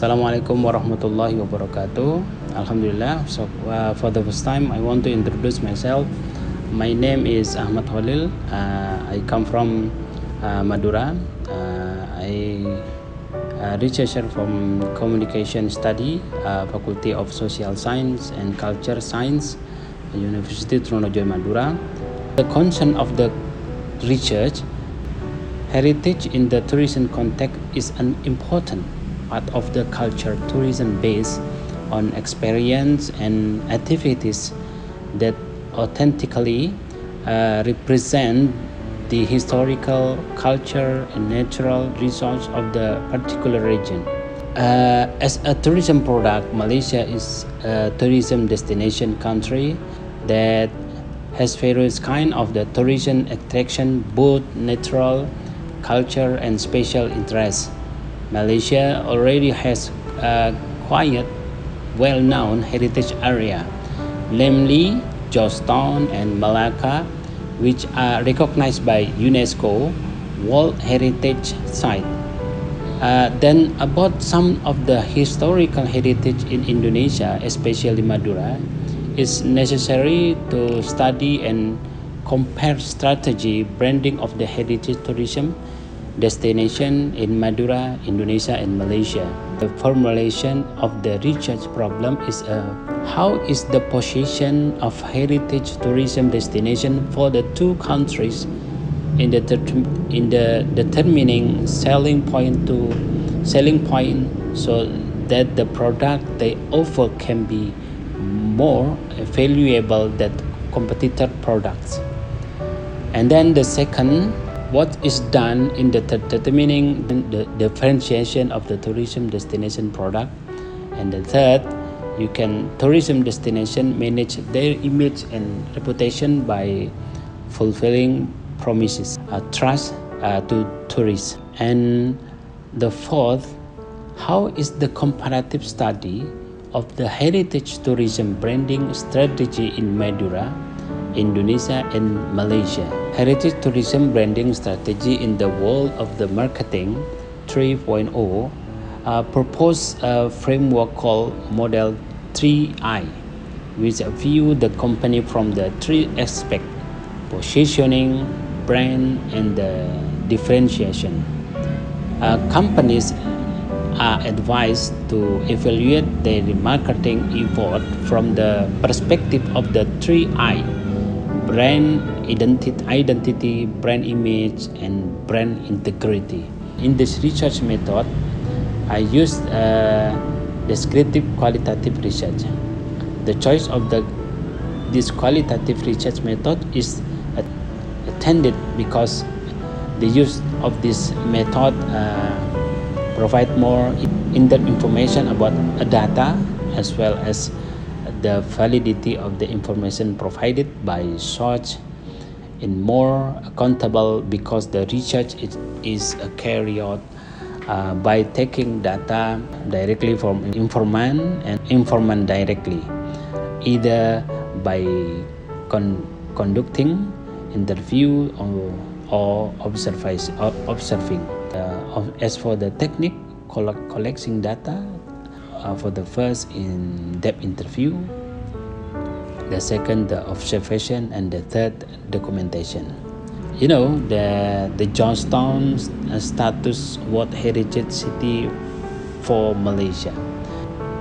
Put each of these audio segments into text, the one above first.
Assalamualaikum warahmatullahi wabarakatuh. Alhamdulillah. So for the first time, I want to introduce myself. My name is Ahmad Cholil. I come from Madura. I researcher from Communication Study, Faculty of Social Science and Culture Science, University Trunojoyo Madura. The concern of the research, heritage in the tourism context is an important part of the culture tourism based on experience and activities that authentically represent the historical, culture, and natural resources of the particular region. As a tourism product, Malaysia is a tourism destination country that has various kind of the tourism attraction, both natural, culture, and special interests. Malaysia already has a quite well-known heritage area, namely Jostown and Malacca, which are recognized by UNESCO World Heritage Site. Then about some of the historical heritage in Indonesia, especially Madura, it's necessary to study and compare strategy branding of the heritage tourism destination in Madura, Indonesia, and Malaysia. The formulation of the research problem is how is the position of heritage tourism destination for the two countries in the determining selling point so that the product they offer can be more valuable than competitor products. And then the second, what is done in the determining the differentiation of the tourism destination product. And the third, tourism destination manage their image and reputation by fulfilling promises, trust to tourists. And the fourth, how is the comparative study of the heritage tourism branding strategy in Madura, Indonesia, and Malaysia. Heritage tourism branding strategy in the world of the marketing 3.0 propose a framework called Model 3I, which view the company from the three aspects: positioning, brand, and the differentiation. Companies are advised to evaluate their marketing effort from the perspective of the 3I: brand identity, brand image, and brand integrity. In this research method, I used descriptive qualitative research. The choice of this qualitative research method is attended because the use of this method provide more in-depth information about a data as well as the validity of the information provided by source in more accountable because the research is carried out by taking data directly from informant and informant directly, either by conducting interview or observing. As for the technique, collecting data, for the first, in-depth interview, the second, the observation, and the third, documentation. The Jostown status World Heritage City for Malaysia.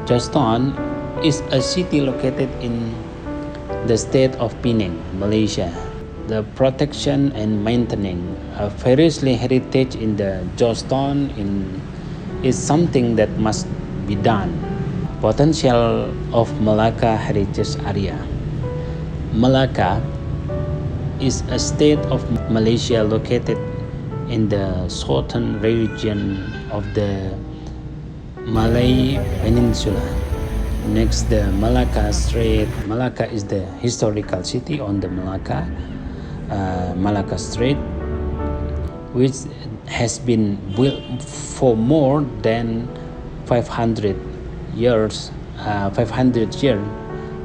Jostown is a city located in the state of Penang, Malaysia. The protection and maintaining variously heritage in the Jostown is something that must be done. Potential of Malacca Heritage Area. Malacca is a state of Malaysia located in the southern region of the Malay Peninsula. Next, the Malacca Strait. Malacca is the historical city on the Malacca Strait, which has been built for more than 500 years.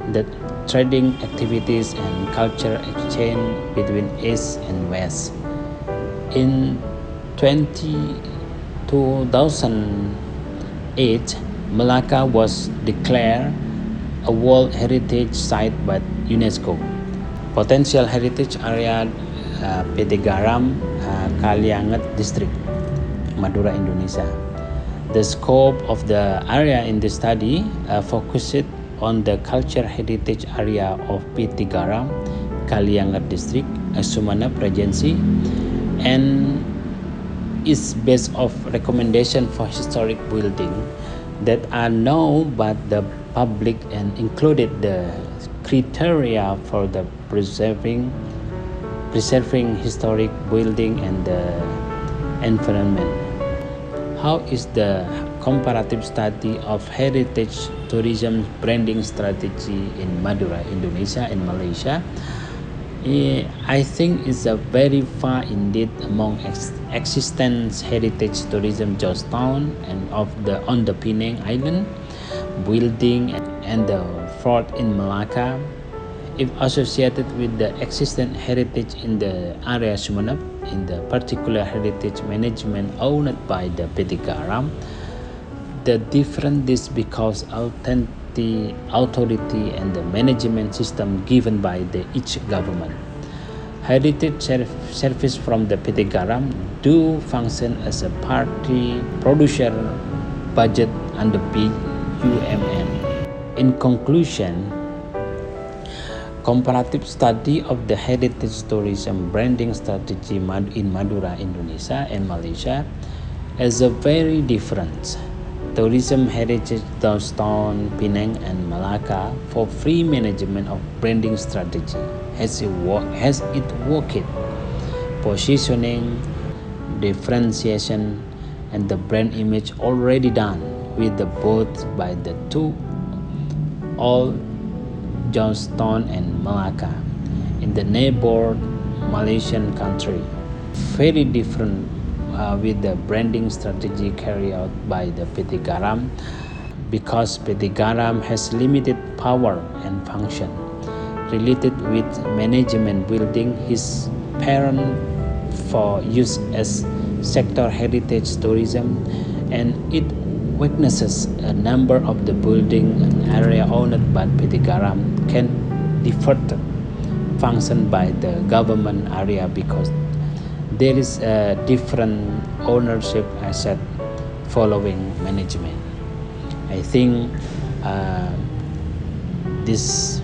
That trading activities and culture exchange between East and West. In 2008, Malacca was declared a World Heritage Site by UNESCO. Potential heritage area PT Garam Kalianget District, Madura, Indonesia. The scope of the area in the study focused on the cultural heritage area of PT Garam Kalianget District, Sumeneb Regency, and is based of recommendation for historic building that are known by the public and included the criteria for the preserving historic building and the environment. How is the comparative study of heritage tourism branding strategy in Madura, Indonesia and Malaysia? I think it's a very far indeed among existing heritage tourism Georgetown and on the Penang Island, building and the fort in Malacca. If associated with the existing heritage in the area Sumeneb, in the particular heritage management owned by the PT Garam, the difference is because authority and the management system given by each government. Heritage service from the PT Garam do function as a party producer budget under BUMN. In conclusion, comparative study of the heritage tourism branding strategy in Madura, Indonesia and Malaysia is a very different. Tourism heritage Georgetown, Penang and Malacca for free management of branding strategy has it worked? Positioning, differentiation and the brand image already done with the both by the two all Georgetown and Malacca in the neighbor Malaysian country. Very different with the branding strategy carried out by the PT Garam, because PT Garam has limited power and function related with management building his parent for use as sector heritage tourism, and it witnesses a number of the building area owned by PT Garam can defer function by the government area because there is a different ownership asset following management. I think this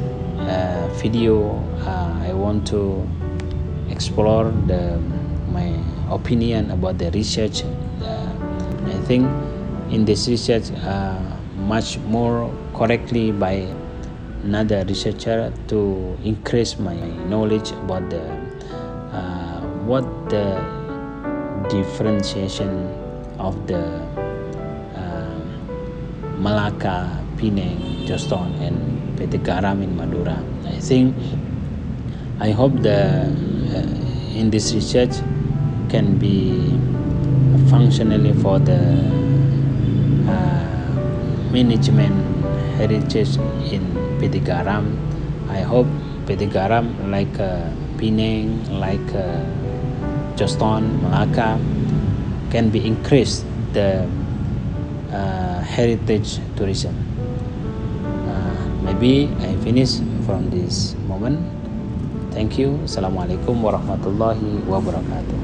video I want to explore my opinion about the research. I think in this research much more correctly by another researcher to increase my knowledge about what the differentiation of the Malacca, Penang, Georgetown and PT Garam in Madura. I hope in this research can be functionally for the management heritage in PT Garam. I hope PT Garam like Penang, like Georgetown, Malacca can be increased the heritage tourism. Maybe I finish from this moment. Thank you. Assalamualaikum warahmatullahi wabarakatuh.